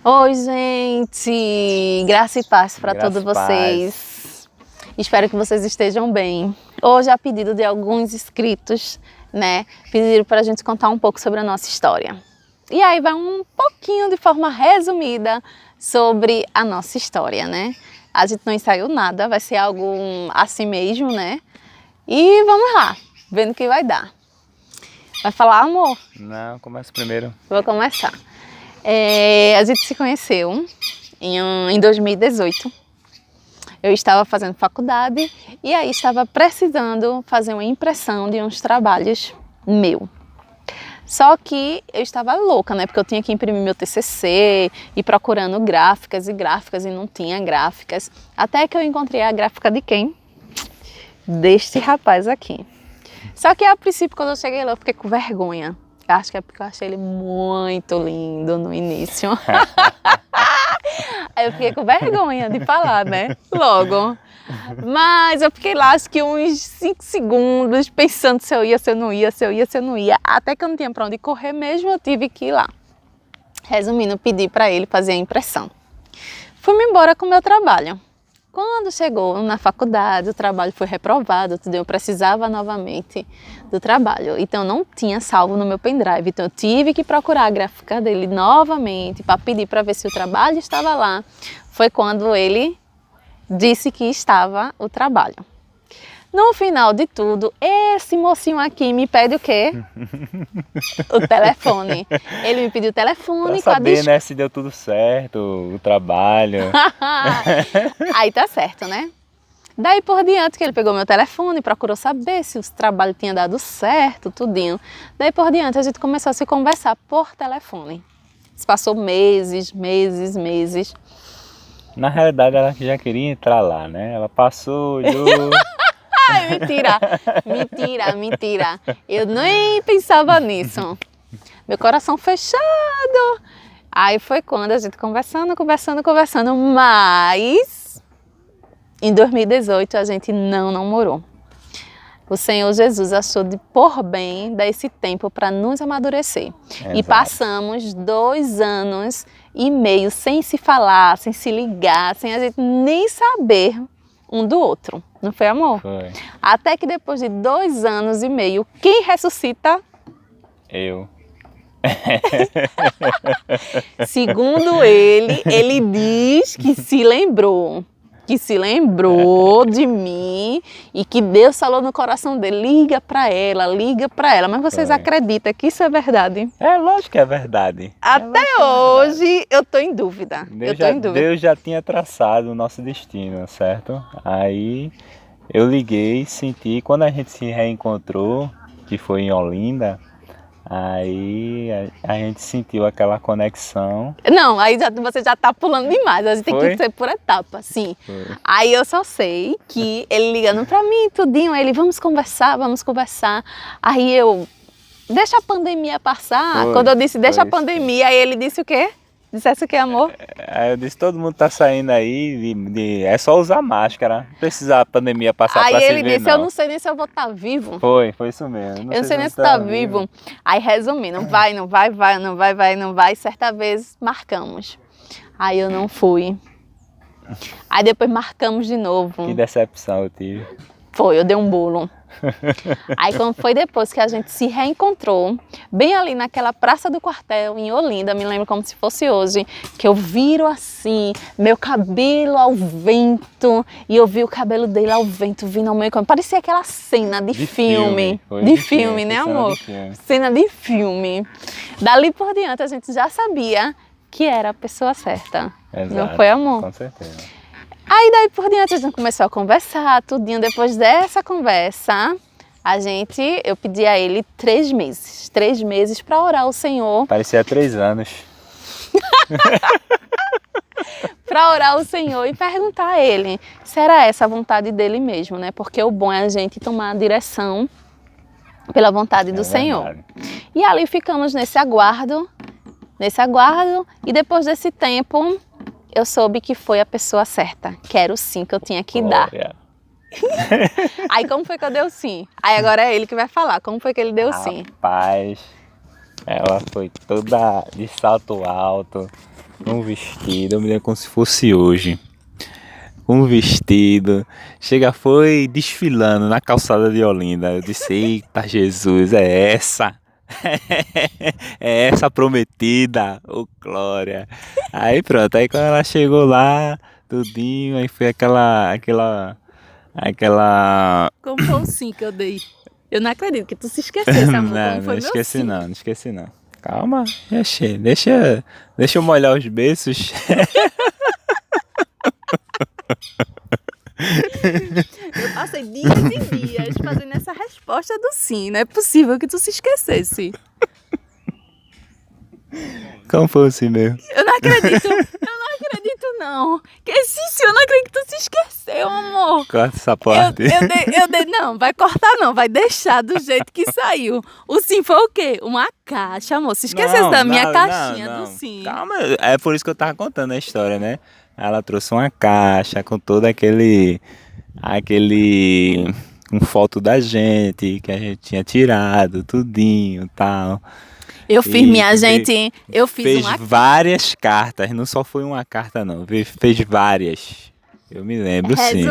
Oi, gente! Graça e paz para todos vocês. Espero que vocês estejam bem. Hoje, a pedido de alguns inscritos, né, pediram para a gente contar um pouco sobre a nossa história. E aí vai um pouquinho de forma resumida sobre a nossa história, né? A gente não ensaiou nada, vai ser algo assim mesmo, né? E vamos lá, vendo o que vai dar. Vai falar, amor? Não, começa primeiro. Vou começar. A gente se conheceu em 2018. Eu estava fazendo faculdade e aí estava precisando fazer uma impressão de uns trabalhos meu. Só que eu estava louca, né? Porque eu tinha que imprimir meu TCC e procurando gráficas e não tinha gráficas. Até que eu encontrei a gráfica de quem? Deste rapaz aqui. Só que a princípio, quando eu cheguei lá, eu fiquei com vergonha. Acho que é porque eu achei ele muito lindo no início. Aí eu fiquei com vergonha de falar, né? Logo. Mas eu fiquei lá, acho que uns 5 segundos, pensando se eu ia, se eu não ia, se eu ia, se eu não ia. Até que eu não tinha pra onde correr mesmo, eu tive que ir lá. Resumindo, pedi pra ele fazer a impressão. Fui-me embora com o meu trabalho. Quando chegou na faculdade, o trabalho foi reprovado, tudo, eu precisava novamente do trabalho. Então, não tinha salvo no meu pendrive. Então, eu tive que procurar a gráfica dele novamente para pedir para ver se o trabalho estava lá. Foi quando ele disse que estava o trabalho. No final de tudo, esse mocinho aqui me pede o quê? O telefone. Ele me pediu o telefone. Pra saber, né, se deu tudo certo, o trabalho. Aí tá certo, né? Daí por diante que ele pegou meu telefone, procurou saber se o trabalho tinha dado certo, tudinho. Daí por diante a gente começou a se conversar por telefone. Se passou meses. Na realidade, ela já queria entrar lá, né? Ela passou, Ai, mentira. Eu nem pensava nisso. Meu coração fechado. Aí foi quando a gente conversando, mas em 2018 a gente não namorou. O Senhor Jesus achou de por bem dar esse tempo para nos amadurecer. Exato. E passamos 2 anos e meio sem se falar, sem se ligar, sem a gente nem saber um do outro. Não foi, amor? Foi. Até que depois de 2 anos e meio, quem ressuscita? Eu. Segundo ele diz que se lembrou de mim e que Deus falou no coração dele, liga pra ela. Mas vocês acreditam que isso é verdade? É lógico que é verdade. Até hoje eu tô em dúvida. Deus já tinha traçado o nosso destino, certo? Aí eu liguei, senti, quando a gente se reencontrou, que foi em Olinda, aí a gente sentiu aquela conexão. Não, aí você já tá pulando demais, a gente tem que ser por etapa, sim. Foi. Aí eu só sei que ele ligando pra mim, tudinho, ele, vamos conversar. Aí eu, deixa a pandemia passar. Quando eu disse, deixa a pandemia, aí ele disse o quê? Dissesse o quê, amor? Aí eu disse, todo mundo tá saindo aí, é só usar máscara, não precisa a pandemia passar pra se ver, Aí ele disse, eu não sei nem se eu vou estar vivo. Foi isso mesmo. Eu não sei nem se tá vivo. Aí resumindo, não vai. Certa vez marcamos. Aí eu não fui. Aí depois marcamos de novo. Que decepção eu tive. Foi, eu dei um bolo. Aí quando foi depois que a gente se reencontrou, bem ali naquela Praça do Quartel, em Olinda, me lembro como se fosse hoje, que eu viro assim, meu cabelo ao vento, e eu vi o cabelo dele ao vento vindo ao meu cabelo. Parecia aquela cena de filme. De filme, né, amor? Cena de filme. Dali por diante a gente já sabia que era a pessoa certa. Exato, não foi, amor? Com certeza. Aí daí por diante a gente começou a conversar, tudinho. Depois dessa conversa, eu pedi a ele 3 meses. 3 meses para orar ao Senhor. Parecia 3 anos. Para orar ao Senhor e perguntar a ele se era essa a vontade dele mesmo, né? Porque o bom é a gente tomar a direção pela vontade do Senhor. E ali ficamos nesse aguardo, e depois desse tempo eu soube que foi a pessoa certa, que era o sim que eu tinha que dar. Aí como foi que eu dei o sim? Aí agora é ele que vai falar, como foi que ele deu o sim? Rapaz, ela foi toda de salto alto, com um vestido, eu me lembro como se fosse hoje. Com um vestido, foi desfilando na calçada de Olinda. Eu disse, eita Jesus, é essa. É essa a prometida, ô glória. Aí pronto, aí quando ela chegou lá, tudinho, aí foi aquela. Como foi o sim que eu dei? Eu não acredito que tu se esquecesse, amor. Não, Como foi não meu esqueci sim? não, não esqueci não. Calma, deixa eu molhar os beiços. Eu passei dias e dias fazendo essa resposta do sim. Não é possível que tu se esquecesse. Como foi assim mesmo? Eu não acredito. Eu não acredito, não. Que esse sim, eu não acredito que tu se esqueceu, amor. Corta essa parte. Eu dei, não, vai cortar não, vai deixar do jeito que saiu. O sim foi o quê? Uma caixa, amor. Se esquecesse da minha caixinha do sim. Calma, é por isso que eu tava contando a história, né? Ela trouxe uma caixa com todo aquele com foto da gente, que a gente tinha tirado, tudinho, tal. Eu fiz, E minha gente, eu fiz fez uma... várias cartas, não só foi uma carta não, fez várias. Eu me lembro sim.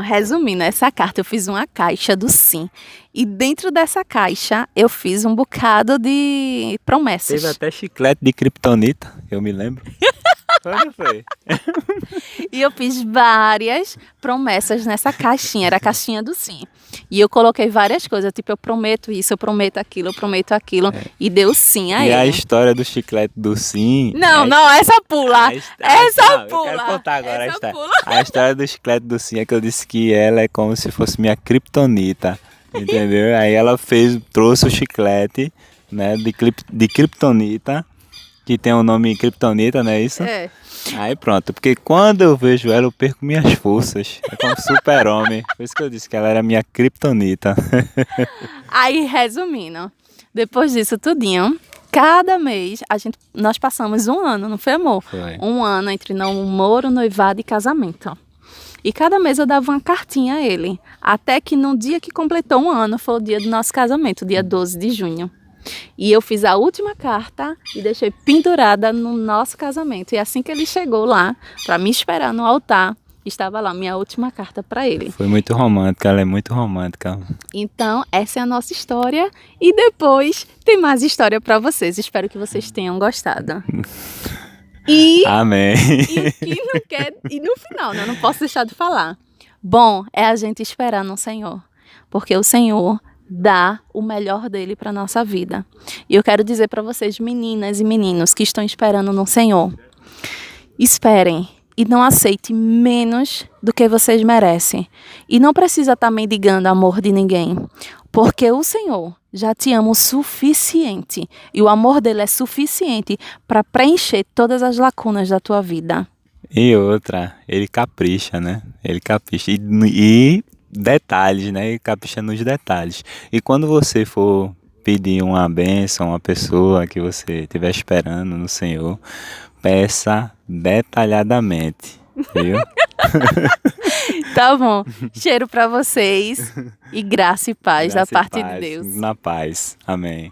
Resumindo, essa carta eu fiz uma caixa do sim. E dentro dessa caixa eu fiz um bocado de promessas. Teve até chiclete de kriptonita, eu me lembro. Foi ou não foi? E eu fiz várias promessas nessa caixinha, era a caixinha do sim. E eu coloquei várias coisas, tipo, eu prometo isso, eu prometo aquilo, e deu sim a E ele. a história do chiclete do sim... Não, essa pula, essa pula. Eu quero contar agora essa a história. pula. A história do chiclete do sim é que eu disse que ela é como se fosse minha kriptonita, entendeu? Aí ela trouxe o chiclete, né, de kriptonita, que tem o nome kriptonita, não é isso? É. Aí pronto, porque quando eu vejo ela, eu perco minhas forças. É como super-homem. Por isso que eu disse que ela era minha kriptonita. Aí, resumindo, depois disso tudinho, cada mês nós passamos um ano, não foi, amor? Foi. Um ano entre namoro, noivado e casamento. E cada mês eu dava uma cartinha a ele. Até que no dia que completou um ano, foi o dia do nosso casamento, dia 12 de junho. E eu fiz a última carta e deixei pendurada no nosso casamento. E assim que ele chegou lá, para me esperar no altar, estava lá minha última carta para ele. Foi muito romântica, ela é muito romântica. Então, essa é a nossa história. E depois tem mais história para vocês. Espero que vocês tenham gostado. Amém. E no final, né? Eu não posso deixar de falar. Bom é a gente esperar no Senhor. Porque o Senhor dá o melhor dele para nossa vida. E eu quero dizer para vocês, meninas e meninos que estão esperando no Senhor, esperem e não aceitem menos do que vocês merecem. E não precisa estar mendigando amor de ninguém, porque o Senhor já te ama o suficiente e o amor dele é suficiente para preencher todas as lacunas da tua vida. E outra, ele capricha, né? Ele capricha. E detalhes, né? Ele capricha nos detalhes. E quando você for pedir uma bênção a uma pessoa que você estiver esperando no Senhor, peça detalhadamente, viu? Tá bom. Cheiro pra vocês e graça e paz Graça da e parte de paz, Deus. Na paz. Amém.